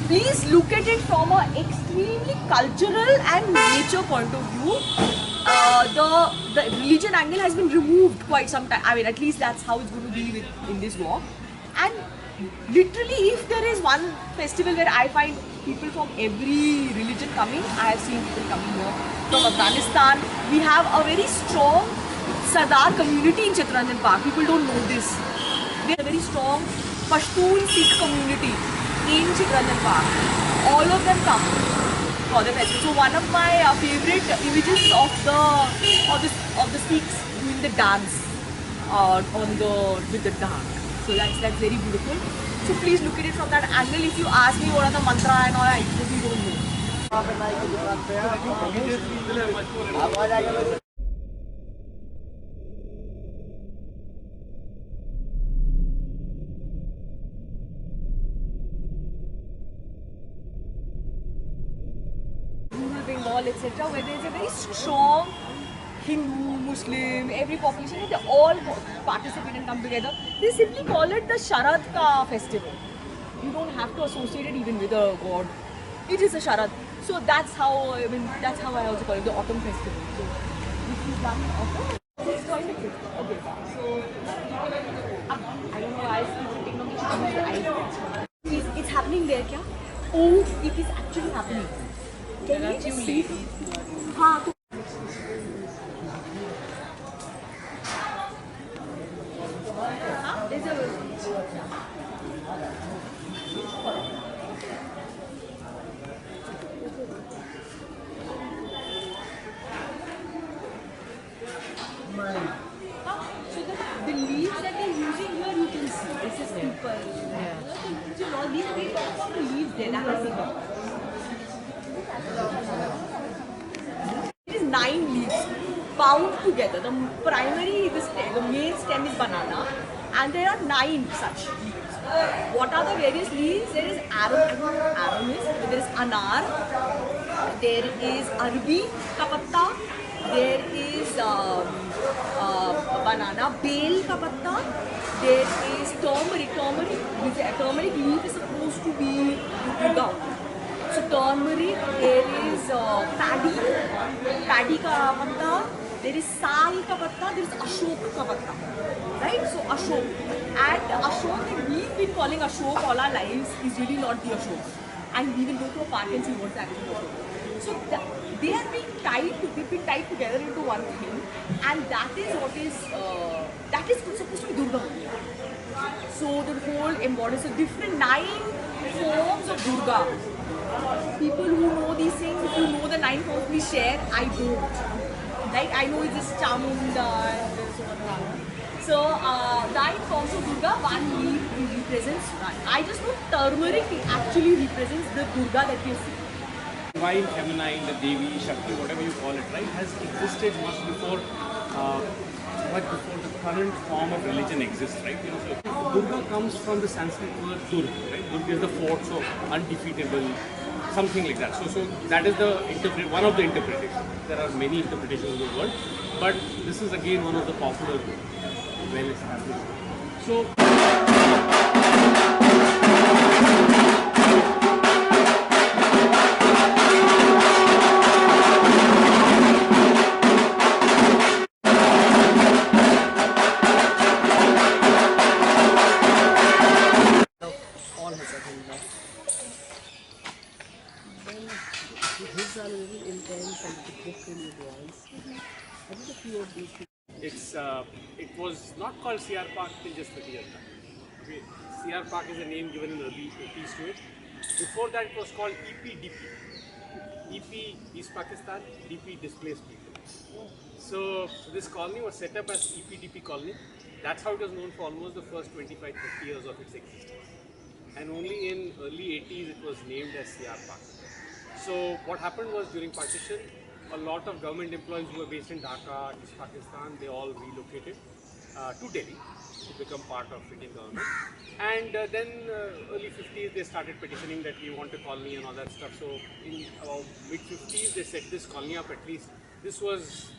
please look at it from an extremely cultural and nature point of view. The religion angle has been removed quite some time. I mean, at least that's how it's going to be in this walk. And literally, if there is one festival where I find people from every religion coming, I have seen people coming here from Afghanistan. We have a very strong Sardar community in Chittaranjan Park. People don't know this. There's a very strong Pashtun Sikh community in Chittaranjan Park. All of them come for the festival. So one of my favorite images of the Sikhs doing the dance with the dark. So that's very beautiful. So please look at it from that angle. If you ask me what are the mantra and all, I really don't know. Bengal, etc., where there is a very strong Hindu, Muslim, every population, they all participate and come together. They simply call it the Sharad Ka festival. You don't have to associate it even with a god. It is a Sharad. So that's how I also call it the autumn festival. So this is one autumn. It's quite a trip. Okay. So I don't know why it's happening there, kya? Oh, it is actually happening. Can you just see? हाँ. So the leaves that they're using here, you can see. This is people. Yeah. So these we talk about the leaves there. It is 9 leaves bound together. The primary, the main stem is banana, and there are 9 such leaves. What are the various leaves? There is arum, there is anar, there is arbi ka patta, there is banana, bel ka patta, there is turmeric. Turmeric leaf is supposed to be Durga. So turmeric, there is paddy ka patta, there is sal ka patta, there is ashok ka patta, right? So ashok, and ashok that we've been calling ashok all our lives is really not the ashok, and we will go to a park and see what's actually ashok. So they are being tied together into one thing, and that is supposed to be Durga. So the whole embodies a different 9 forms of Durga. People who know these things, if you know the 9 forms, please share. I don't. Like, I know it's this Chamunda and this one. So, 9 forms of Durga, one leaf represents. I just know turmeric actually represents the Durga that we see. Divine feminine, the Devi, Shakti, whatever you call it, right, has existed much before the current form of religion exists, right? You know, so Durga comes from the Sanskrit word Durga, right? Durga is the fort, so undefeatable, something like that. So that is one of the interpretations. There are many interpretations of the word, but this is again one of the popular, well established. So. His are a little intense and the book really was. I did a few of these. It was not called CR Park till just 30 years back. Okay. CR Park is a name given in the early 80s to it. Before that it was called EPDP. EP East Pakistan, DP displaced people. So this colony was set up as EPDP colony. That's how it was known for almost the first 25-30 years of its existence. And only in early 80s it was named as CR Park. So what happened was during partition, a lot of government employees who were based in Dhaka, East Pakistan, they all relocated to Delhi to become part of Indian government. And then early 50s they started petitioning that we want a colony and all that stuff. So in mid 50s they set this colony up at least. This was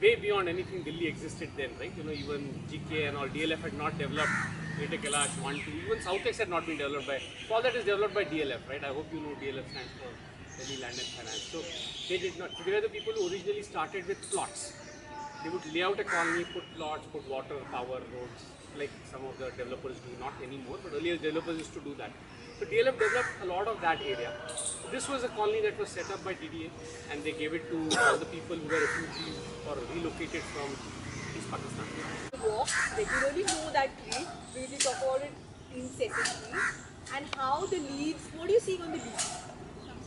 way beyond anything Delhi existed then, right? You know, even GK and all, DLF had not developed, Greater Kailash, 1, 2, even Southex had not been developed by, all that is developed by DLF, right? I hope you know DLF stands for Delhi Land and Finance. So they did not, they were the people who originally started with plots. They would lay out a colony, put plots, put water, power, roads, like some of the developers do, not anymore, but earlier developers used to do that. So DLF developed a lot of that area. This was a colony that was set up by TDA, and they gave it to all the people who were refugees or relocated from East Pakistan. Walk regularly know that tree. We will talk about it incessantly. And how the leaves, what are you seeing on the leaves?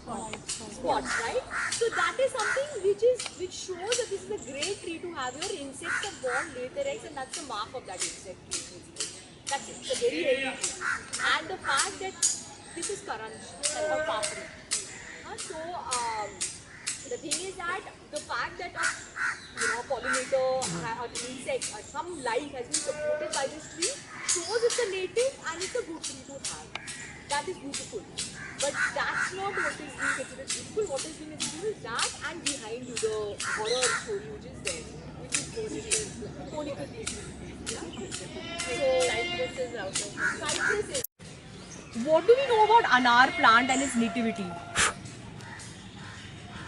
Spots, right? So that is something which shows that this is a great tree to have. Your insects are born later eggs, and that's the mark of that insect tree. That's it. It's a very healthy tree. And the fact that this is karanj or papri. So the thing is that the fact that a pollinator or an insect or some life has been supported by this tree shows it's a native and it's a good tree to have. That is beautiful. But that's not what is being considered beautiful. What is being considered is that, and behind you the horror story which is there, which is conical species. So cypresses out of cypresses. What do we know about anar plant and its nativity?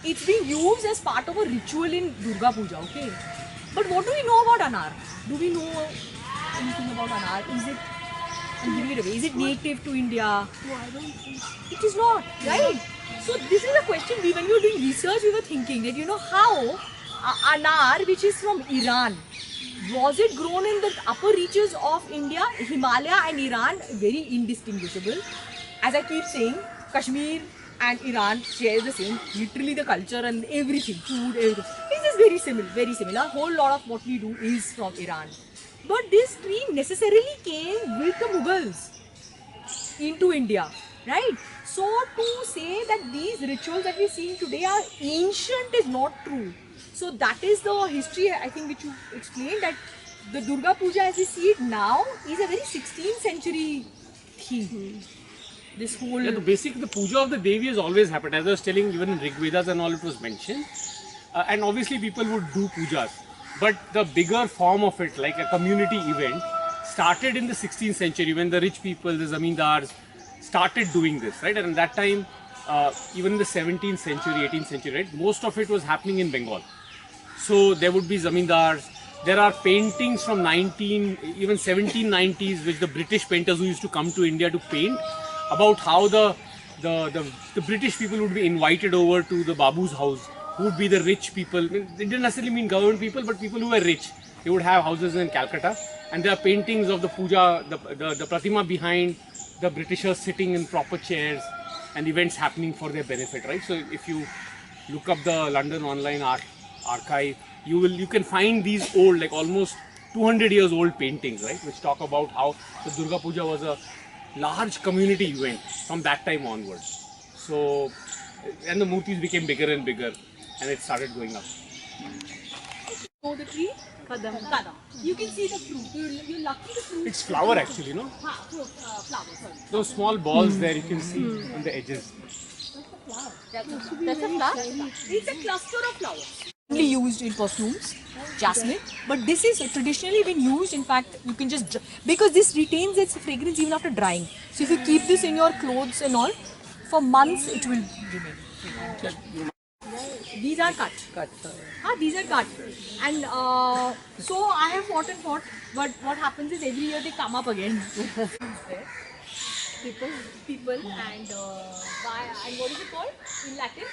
It's being used as part of a ritual in Durga Puja, okay? But what do we know about anar? Do we know anything about anar? Is it, I'm giving it away, is it native to India? No, I don't think so. It is not, right? So this is a question, when we were doing research, we were thinking that, how anar, which is from Iran, was it grown in the upper reaches of India, Himalaya and Iran, very indistinguishable. As I keep saying, Kashmir and Iran share the same, literally the culture and everything, food, everything. It's just very similar, very similar. A whole lot of what we do is from Iran. But this tree necessarily came with the Mughals into India, right? So to say that these rituals that we're seeing today are ancient is not true. So that is the history, I think, which you explained, that the Durga Puja as we see it now is a very 16th century theme. This whole... Yeah, the puja of the Devi has always happened. As I was telling, even in Rig Vedas and all, it was mentioned. And obviously people would do pujas. But the bigger form of it, like a community event, started in the 16th century when the rich people, the zamindars, started doing this, right? And at that time, even in the 17th century, 18th century, right, most of it was happening in Bengal. So there would be zamindars. There are paintings from even 1790s, which the British painters who used to come to India to paint, about how the British people would be invited over to the Babu's house, who would be the rich people. It didn't necessarily mean government people, but people who were rich. They would have houses in Calcutta, and there are paintings of the puja, the pratima behind, the Britishers sitting in proper chairs, and events happening for their benefit, right? So if you look up the London Online Art Archive, you can find these old, like almost 200 years old paintings, right, which talk about how the Durga Puja was a large community event from that time onwards. So, and the murtis became bigger and bigger, and it started going up. So the tree? Kadam. You can see the fruit. You're lucky the fruit. It's flower actually, no? Flower, sorry. Those small balls there you can see on the edges. That's a flower? It's a cluster of flowers. Only used in perfumes, jasmine, but this is traditionally been used. In fact, you can just, because this retains its fragrance even after drying. So if you keep this in your clothes and all, for months it will remain. These are cut. These are cut. And so I have fought and fought, but what happens is every year they come up again. People, and what is it called in Latin?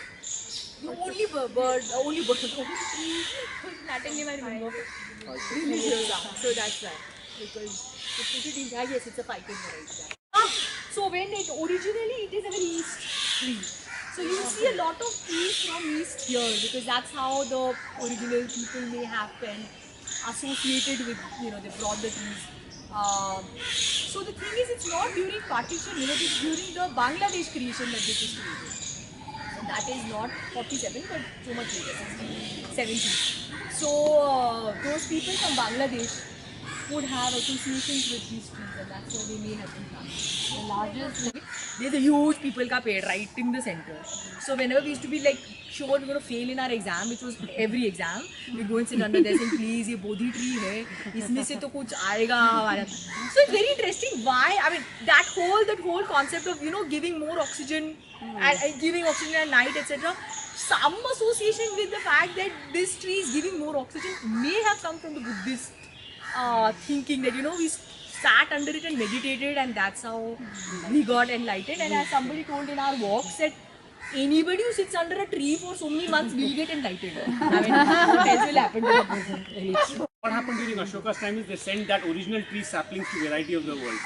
The only bird, only tree, Latin name I remember. So that's right. Because yes, it's a fighting variety. So when originally it is a very east tree. So you will see a lot of trees from east here, because that's how the original people may have been associated with, they brought the trees. So the thing is, it's not during partition, it's during the Bangladesh creation that this is created. So that is not 47, but so much later, 60, 70. So those people from Bangladesh would have associations with these trees, and that's why they may have been planted. The largest, there's a huge people ka ped right in the center. So whenever we used to be like sure we're going to fail in our exam, which was every exam, we'd go and sit under there saying, please, ये bodhi tree है, इसमें से तो कुछ आएगा हमारा. So it's very interesting why, I mean, that whole concept of, giving more oxygen and giving oxygen at night, etc. Some association with the fact that this tree is giving more oxygen may have come from the Buddhist thinking that, we sat under it and meditated, and that's how we got enlightened. And as somebody told in our walks that anybody who sits under a tree for so many months will get enlightened. I mean, what else will happen to the person? What happened during Ashoka's time is they sent that original tree saplings to variety of the world.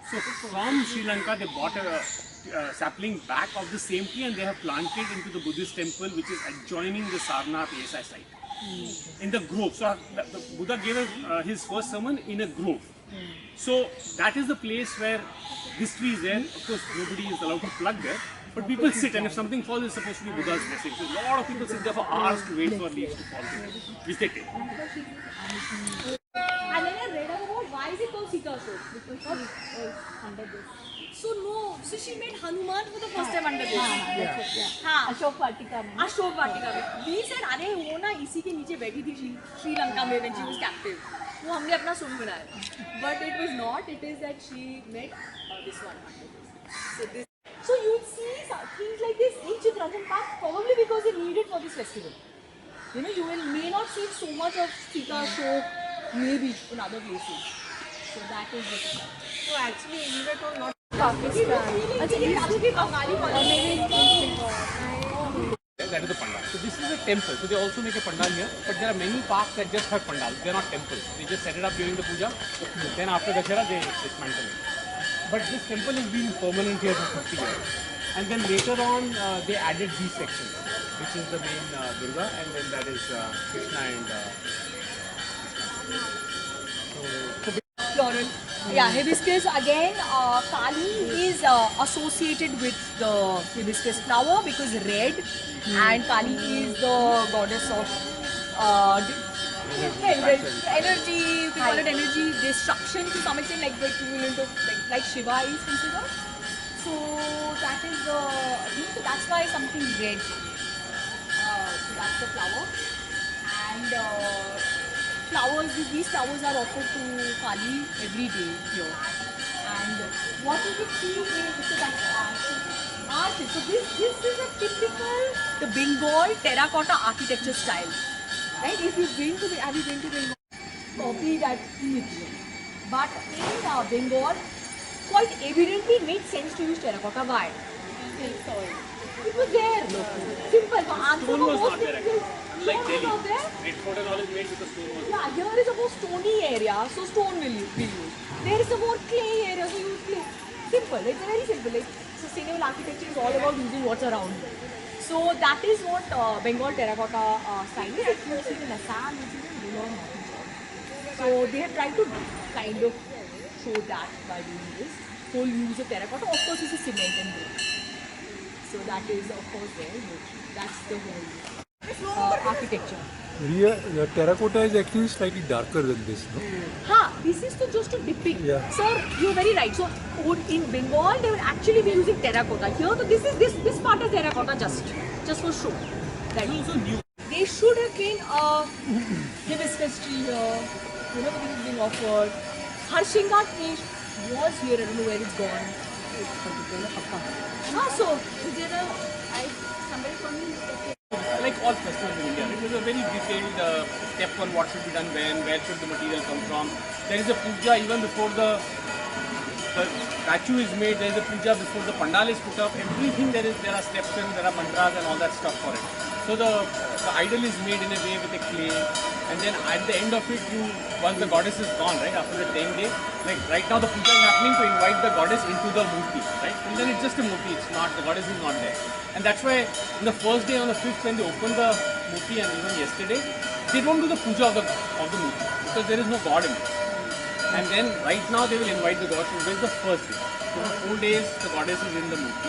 So from Sri Lanka they bought a sapling back of the same tree and they have planted into the Buddhist temple which is adjoining the Sarnath ASI site. In the grove. So the Buddha gave his first sermon in a grove. So that is the place where this tree is there. Of course nobody is allowed to plug there. But people sit, and if something falls, it's supposed to be Buddha's blessing. So a lot of people sit there for hours to wait for leaves to fall, which they take. And then I read about why is it called Sita Ashok? Because she was under this. So she made Hanuman for the first time under this. Ashok Vatika में. Ashok Vatika में. We said, अरे वो ना इसी के नीचे बैठी थी Sri Lanka में when she was captive. वो हमने अपना story बनाया. But it was not. It is that she met this one under this. So you'd see things like this in Chittaranjan Park probably because they need it for this festival. You may not see so much of Sita Ashok maybe in other places. So that is it. So actually, we were told not That is the pandal. So this is a temple. So they also make a pandal here. But there are many parks that just have pandals. They are not temples. They just set it up during the puja. Then after Dashera, they dismantle it. But this temple has been permanent here for 50 years. And then later on, they added these sections, which is the main Durga, and then that is Krishna and Floral. Yeah, hibiscus again. Kali is associated with the hibiscus flower because red, and Kali is the goddess of energy. You can call it energy destruction to some extent, like the equivalent of like Shiva is considered. So that is the so that's why something red. So that's the flower, and flowers. These flowers are offered to Kali every day here. And what you can see is so that's art. So this is a typical the Bengal terracotta architecture style. Right? If you've been to have you been to Bengal? Copy that image. But in Bengal, quite evidently it made sense to use terracotta. Why? It was there. Simple. The answer stone was not there simple. actually. Unlike Delhi, Red Fort and all is made because stone was there. Yeah, here is a more stony area, so stone will be used. There is a more clay area, so use clay. Simple. It's very simple. Like sustainable architecture is all about using what's around. So that is what Bengal terracotta style is. If you see in Assam, you see in Bhutan. So they have tried to kind of show that by doing this. Whole use of terracotta. Of course, this is cement and brick. So that is of course there. That's the whole architecture. The terracotta is actually slightly darker than this, no? This is just to depict. Yeah. Sir, you're very right. So in Bengal, they will actually be using terracotta. Here, so this part is terracotta just for show. That Also new. they should have been a hibiscus tree here. Because it's being offered. Harshinga tree was here. I don't know where it's gone. So is there somebody told me? Like all festivals in India, it was a very detailed step on what should be done when, where should the material come from. There is a puja even before the statue is made. There is a puja before the pandal is put up. Everything there are steps and there are mantras and all that stuff for it. So the idol is made in a way with a clay, and then at the end of it, once the goddess is gone, right after the 10 days, like right now the puja is happening to invite the goddess into the murti, right? And then it's just a murti. It's not the goddess is not there. And that's why on the first day, on the 5th, when they open the murti, and even yesterday, they don't do the puja of the murti because there is no god in it. And then right now they will invite the goddess. This is the first day. So for 4 days the goddess is in the murti,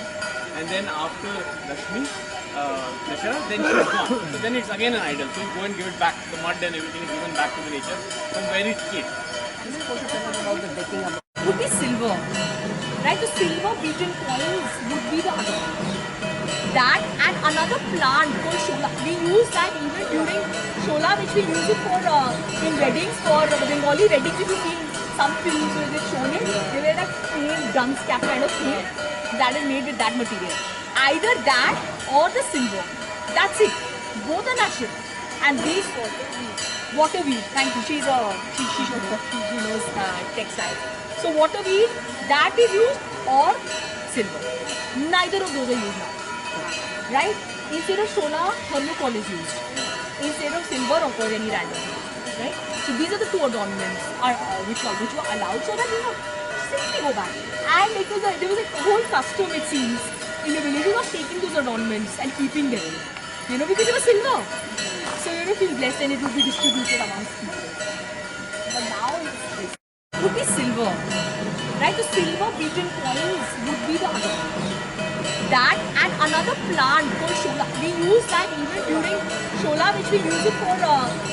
and then after Lakshmi, Dashera, then she's gone. So then it's again an idol. So you go and give it back. The mud and everything is given back to the nature from where it came. would be silver, right? The silver beaten coins would be the other. That and another plant called shola. We use that even during shola, which we use it for in weddings, for Bengali weddings. If you see some films where they've shown it, they wear that same dunce cap kind of thing that is made with that material. Either that or the silver. That's it. Both are natural. And these water weed. Thank you. She knows textiles. So water weed, that is used, or silver. Neither of those are used now. Right? Instead of shola, thermocol is used. Instead of silver or any random thing. Right? So these are the two adornments which were allowed, so that simply go back. And there was a whole custom, it seems, in the villages of taking those adornments and keeping them. Because it was silver. So feel blessed and it would be distributed amongst people. But now it would be silver. Right? The silver beaten coins would be the other. That and another plant called shola. We use that even during shola, which we use it for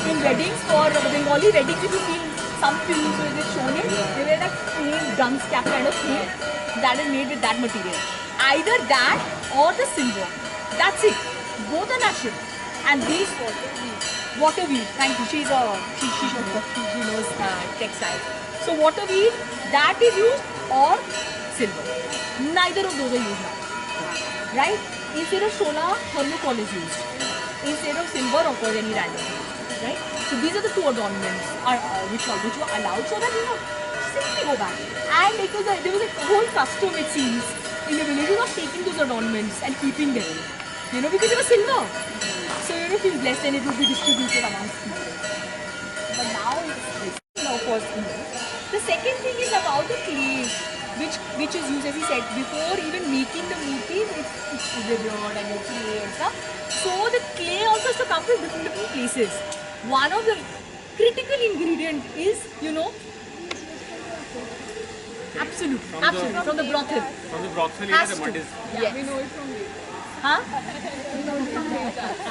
in weddings, for Bengali weddings. If you see some films where they've shown it, they wear that same dunce cap kind of thing that is made with that material. Either that or the silver. That's it. Both are natural. And these water weed. Thank you. She knows textiles. So water weed, that is used, or silver. Neither of those are used now. Right? Instead of shola, thermocol is used. Instead of silver or any random thing. Right? So these are the two adornments which were allowed, so that simply go back. And there was a whole custom, it seems, in the villages of taking those adornments and keeping them. Because it was silver. So feel blessed and it would be distributed amongst people. But now it's of course. The second thing is about the clay, which is used, as he said, before even making the murtis, it's revered and it's clay and stuff. So the clay also has to come from different places. One of the critical ingredient is, absolutely, from the brothel. From the brothel, Has the mud to. is. Yes. We know it from Vedas. Huh?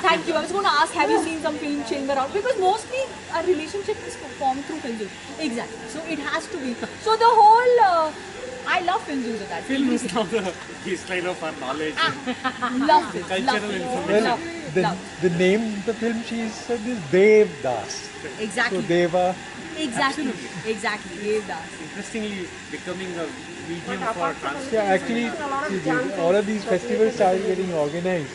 Thank you. I was going to ask, have you seen some film chain around? Because mostly our relationship is formed through films. Exactly. So it has to be. So the whole, I love films of that. Film is now the baseline of our knowledge. Love it. Cultural information. The name of the film she said is Devdas. Exactly. So Deva. Exactly. Exactly. Vedas. Interestingly, becoming a medium for translation. Yeah, actually, all of these festivals started getting organized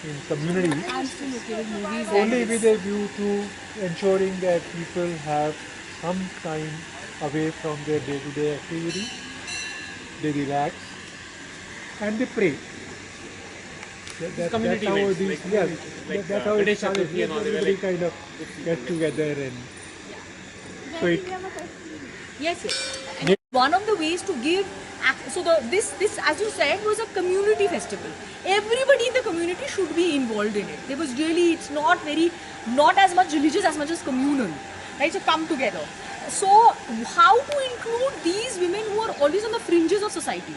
in communities Absolutely. With movies only and with a view to ensuring that people have some time away from their day-to-day activity. They relax and they pray. That's how events, these, that's how it Ganesh started. Chaturthi and all, they were Everybody like- kind of get together and so it. yes. And one of the ways to give, so this as you said was a community festival. Everybody in the community should be involved in it. There was really, it's not as much religious as much as communal, right? So come together. So how to include these women who are always on the fringes of society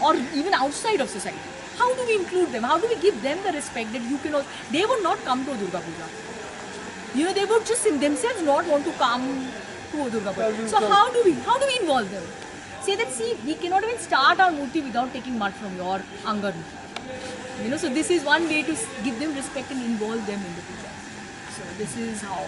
or even outside of society? How do we include them? How do we give them the respect that you can also, they would not come to a Durga Puja. They would just in themselves not want to come to a Durga Puja. So how do we involve them? Say that, see, we cannot even start our murti without taking mud from your angan. So this is one way to give them respect and involve them in the puja. So this is how